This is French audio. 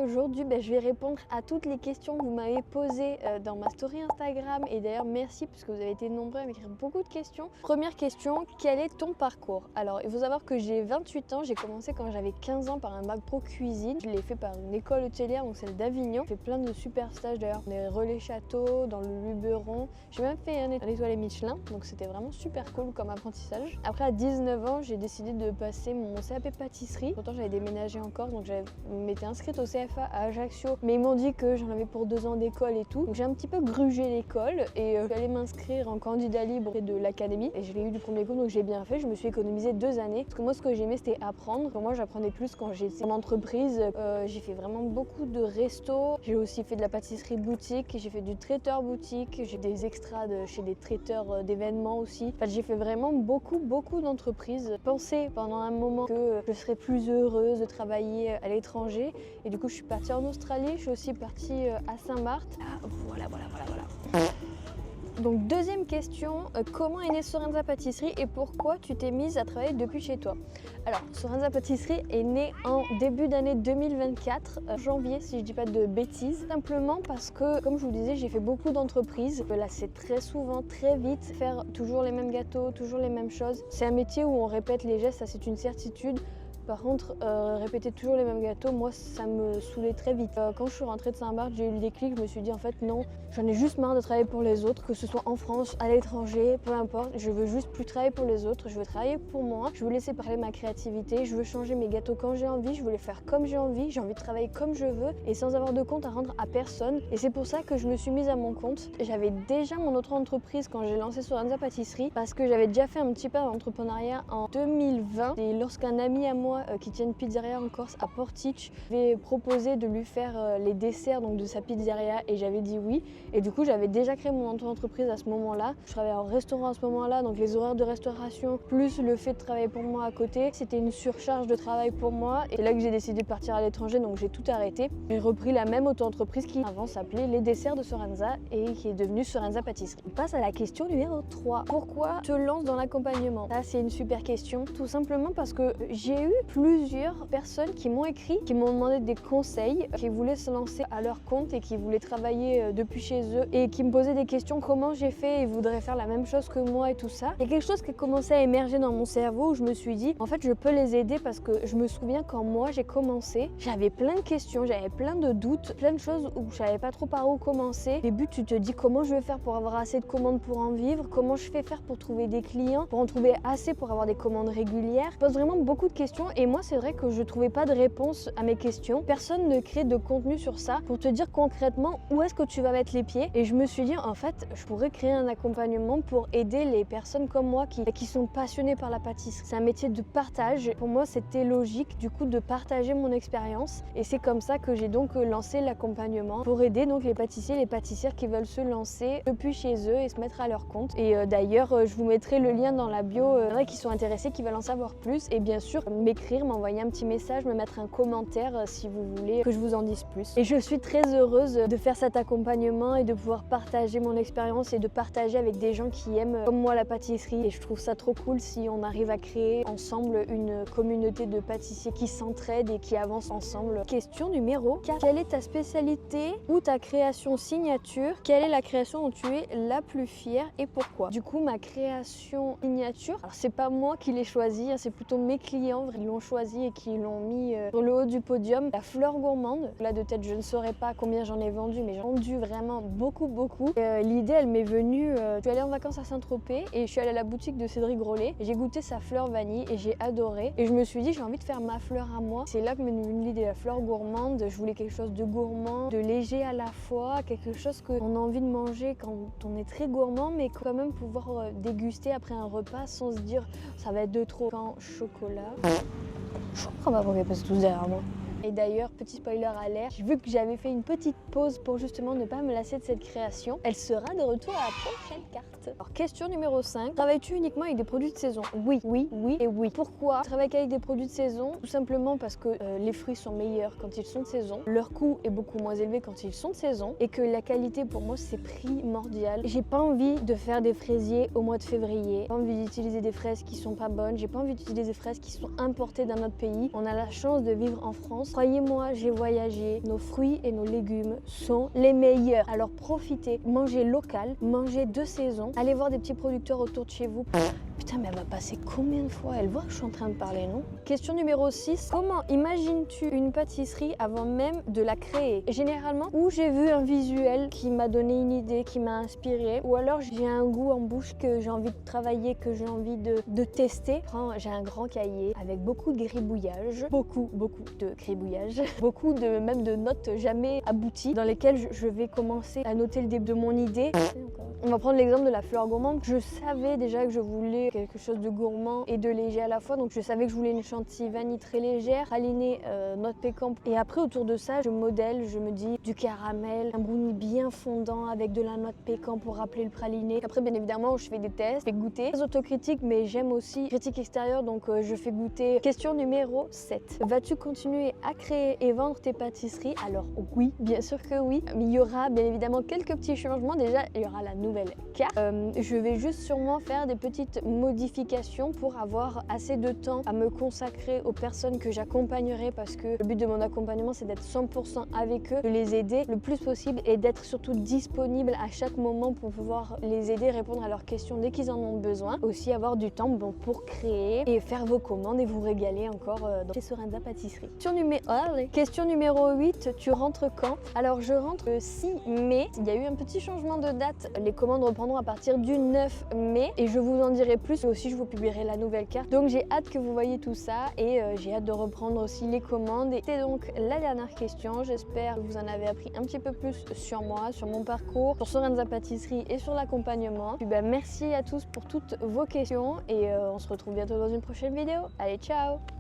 aujourd'hui, je vais répondre à toutes les questions que vous m'avez posées dans ma story Instagram. Et d'ailleurs, merci parce que vous avez été nombreux à m'écrire beaucoup de questions. Première question, quel est ton parcours? Alors, il faut savoir que j'ai 28 ans. J'ai commencé quand j'avais 15 ans par un bac pro cuisine. Je l'ai fait par une école hôtelière, donc celle d'Avignon. J'ai fait plein de super stages d'ailleurs, des relais châteaux, dans le Luberon. J'ai même fait un étoilé Michelin, donc c'était vraiment super cool comme apprentissage. Après, à 19 ans, j'ai décidé de passer mon CAP pâtisserie. Pourtant, j'avais déménagé encore, donc je m'étais inscrite au CFA à Ajaccio, mais ils m'ont dit que j'en avais pour 2 ans d'école et tout. Donc j'ai un petit peu grugé l'école et j'allais m'inscrire en candidat libre de l'académie et je l'ai eu du premier coup, donc j'ai bien fait. Je me suis économisé 2 années parce que moi, ce que j'aimais, c'était apprendre. Moi, j'apprenais plus quand j'étais en entreprise. J'ai fait vraiment beaucoup de restos. J'ai aussi fait de la pâtisserie boutique. J'ai fait du traiteur boutique. J'ai des extras chez des traiteurs d'événements aussi. En fait, j'ai fait vraiment beaucoup d'entreprises. Pensé pendant un moment que je serais plus heureuse de travailler à l'étranger et du coup, je suis partie en Australie. Je suis aussi partie à Saint-Barth. Voilà. Donc deuxième question, comment est née Sorenza Pâtisserie et pourquoi tu t'es mise à travailler depuis chez toi? Alors Sorenza Pâtisserie est née en début d'année 2024, janvier si je dis pas de bêtises, simplement parce que comme je vous disais j'ai fait beaucoup d'entreprises, là c'est très souvent, très vite, faire toujours les mêmes gâteaux, toujours les mêmes choses. C'est un métier où on répète les gestes, ça c'est une certitude. Par contre, répéter toujours les mêmes gâteaux, moi ça me saoulait très vite. Quand je suis rentrée de Saint-Barth, j'ai eu le déclic, je me suis dit en fait non, j'en ai juste marre de travailler pour les autres, que ce soit en France, à l'étranger, peu importe. Je veux juste plus travailler pour les autres, je veux travailler pour moi, je veux laisser parler ma créativité, je veux changer mes gâteaux quand j'ai envie, je veux les faire comme j'ai envie de travailler comme je veux et sans avoir de compte à rendre à personne. Et c'est pour ça que je me suis mise à mon compte. J'avais déjà mon autre entreprise quand j'ai lancé Sorenza Pâtisserie parce que j'avais déjà fait un petit peu d'entrepreneuriat en 2020 et lorsqu'un ami à moi qui tient une pizzeria en Corse à Portich m'avait proposé de lui faire les desserts donc de sa pizzeria et j'avais dit oui. Et du coup j'avais déjà créé mon entreprise à ce moment-là. Je travaillais en restaurant à ce moment-là, donc les horaires de restauration plus le fait de travailler pour moi à côté, c'était une surcharge de travail pour moi. Et c'est là que j'ai décidé de partir à l'étranger, donc j'ai tout arrêté. J'ai repris la même auto-entreprise qui avant s'appelait Les Desserts de Sorenza et qui est devenue Sorenza Pâtisserie. On passe à la question numéro 3. Pourquoi te lances dans l'accompagnement? Ça c'est une super question, tout simplement parce que j'ai eu plusieurs personnes qui m'ont écrit, qui m'ont demandé des conseils, qui voulaient se lancer à leur compte et qui voulaient travailler depuis chez eux et qui me posaient des questions, comment j'ai fait et voudraient faire la même chose que moi et tout ça. Il y a quelque chose qui a commencé à émerger dans mon cerveau où je me suis dit, en fait je peux les aider parce que je me souviens quand moi j'ai commencé, j'avais plein de questions, j'avais plein de doutes, plein de choses où je savais pas trop par où commencer. Au début tu te dis comment je vais faire pour avoir assez de commandes pour en vivre, comment je fais faire pour trouver des clients, pour en trouver assez pour avoir des commandes régulières. Je pose vraiment beaucoup de questions et moi c'est vrai que je trouvais pas de réponse à mes questions. Personne ne crée de contenu sur ça pour te dire concrètement où est-ce que tu vas mettre les pieds. Et je me suis dit en fait je pourrais créer un accompagnement pour aider les personnes comme moi qui sont passionnées par la pâtisserie. C'est un métier de partage. Pour moi c'était logique du coup de partager mon expérience et c'est comme ça que j'ai donc lancé l'accompagnement pour aider donc les pâtissiers et les pâtissières qui veulent se lancer depuis chez eux et se mettre à leur compte. Et d'ailleurs je vous mettrai le lien dans la bio. Il y en a qui sont intéressés, qui veulent en savoir plus et bien sûr m'écrire, m'envoyer un petit message, me mettre un commentaire si vous voulez que je vous en dise plus. Et je suis très heureuse de faire cet accompagnement et de pouvoir partager mon expérience et de partager avec des gens qui aiment comme moi la pâtisserie. Et je trouve ça trop cool si on arrive à créer ensemble une communauté de pâtissiers qui s'entraident et qui avancent ensemble. Question numéro 4. Quelle est ta spécialité ou ta création signature? Quelle est la création dont tu es la plus fière et pourquoi? Du coup ma création signature, alors c'est pas moi qui l'ai choisie, c'est plutôt mes clients qui l'ont choisi et qui l'ont mis sur le haut du podium. La fleur gourmande, là de tête je ne saurais pas combien j'en ai vendu, mais j'en ai vendu vraiment beaucoup. L'idée elle m'est venue, je suis allée en vacances à Saint-Tropez et je suis allée à la boutique de Cédric Grolet et j'ai goûté sa fleur vanille et j'ai adoré et je me suis dit j'ai envie de faire ma fleur à moi. C'est là que m'est venue l'idée de la fleur gourmande. Je voulais quelque chose de gourmand, de léger à la fois, quelque chose qu'on a envie de manger quand on est très gourmand mais quand même pouvoir déguster après un repas sans se dire ça va être de trop. Chocolat. Je comprends pas pourquoi il passe tous derrière moi. Et d'ailleurs, petit spoiler alert, j'ai vu que j'avais fait une petite pause pour justement ne pas me lasser de cette création. Elle sera de retour à la prochaine carte. Alors question numéro 5, travailles-tu uniquement avec des produits de saison? Oui et oui. Pourquoi je travaille qu'avec des produits de saison? Tout simplement parce que les fruits sont meilleurs quand ils sont de saison, leur coût est beaucoup moins élevé quand ils sont de saison et que la qualité pour moi c'est primordial. J'ai pas envie de faire des fraisiers au mois de février, j'ai pas envie d'utiliser des fraises qui sont pas bonnes, j'ai pas envie d'utiliser des fraises qui sont importées d'un autre pays. On a la chance de vivre en France France. Croyez-moi, j'ai voyagé. Nos fruits et nos légumes sont les meilleurs. Alors profitez, mangez local, mangez de saison. Allez voir des petits producteurs autour de chez vous. Putain, mais elle va passer combien de fois? Elle voit que je suis en train de parler, non? Question numéro 6. Comment imagines-tu une pâtisserie avant même de la créer? Généralement, ou j'ai vu un visuel qui m'a donné une idée, qui m'a inspiré, ou alors j'ai un goût en bouche que j'ai envie de travailler, que j'ai envie de tester. J'ai un grand cahier avec beaucoup de gribouillage, beaucoup de gribouillage, même de notes jamais abouties dans lesquelles je vais commencer à noter le début de mon idée. On va prendre l'exemple de la fleur gourmande. Je savais déjà que je voulais quelque chose de gourmand et de léger à la fois, donc je savais que je voulais une chantilly vanille très légère, pralinée, noix de pécan. Et après, autour de ça, je modèle, je me dis du caramel, un brownie bien fondant avec de la noix de pécan pour rappeler le praliné. Après, bien évidemment, je fais des tests, je fais goûter. Très autocritique, mais j'aime aussi critique extérieure, donc je fais goûter. Question numéro 7. Vas-tu continuer à créer et vendre tes pâtisseries? Alors oui, bien sûr que oui. Mais il y aura bien évidemment quelques petits changements. Déjà, il y aura la nouvelle carte. Je vais juste sûrement faire des petites modifications pour avoir assez de temps à me consacrer aux personnes que j'accompagnerai, parce que le but de mon accompagnement, c'est d'être 100% avec eux, de les aider le plus possible et d'être surtout disponible à chaque moment pour pouvoir les aider, répondre à leurs questions dès qu'ils en ont besoin. Aussi avoir du temps pour créer et faire vos commandes et vous régaler encore chez Sorenza Pâtisserie. Question numéro 8, tu rentres quand? Alors je rentre le 6 mai. Il y a eu un petit changement de date. Les commandes reprendront à partir du 9 mai et je vous en dirai plus. Et aussi je vous publierai la nouvelle carte. Donc j'ai hâte que vous voyez tout ça et j'ai hâte de reprendre aussi les commandes. Et c'était donc la dernière question. J'espère que vous en avez appris un petit peu plus sur moi, sur mon parcours, sur Sorenza Pâtisserie et sur l'accompagnement. Merci à tous pour toutes vos questions et on se retrouve bientôt dans une prochaine vidéo. Allez, ciao!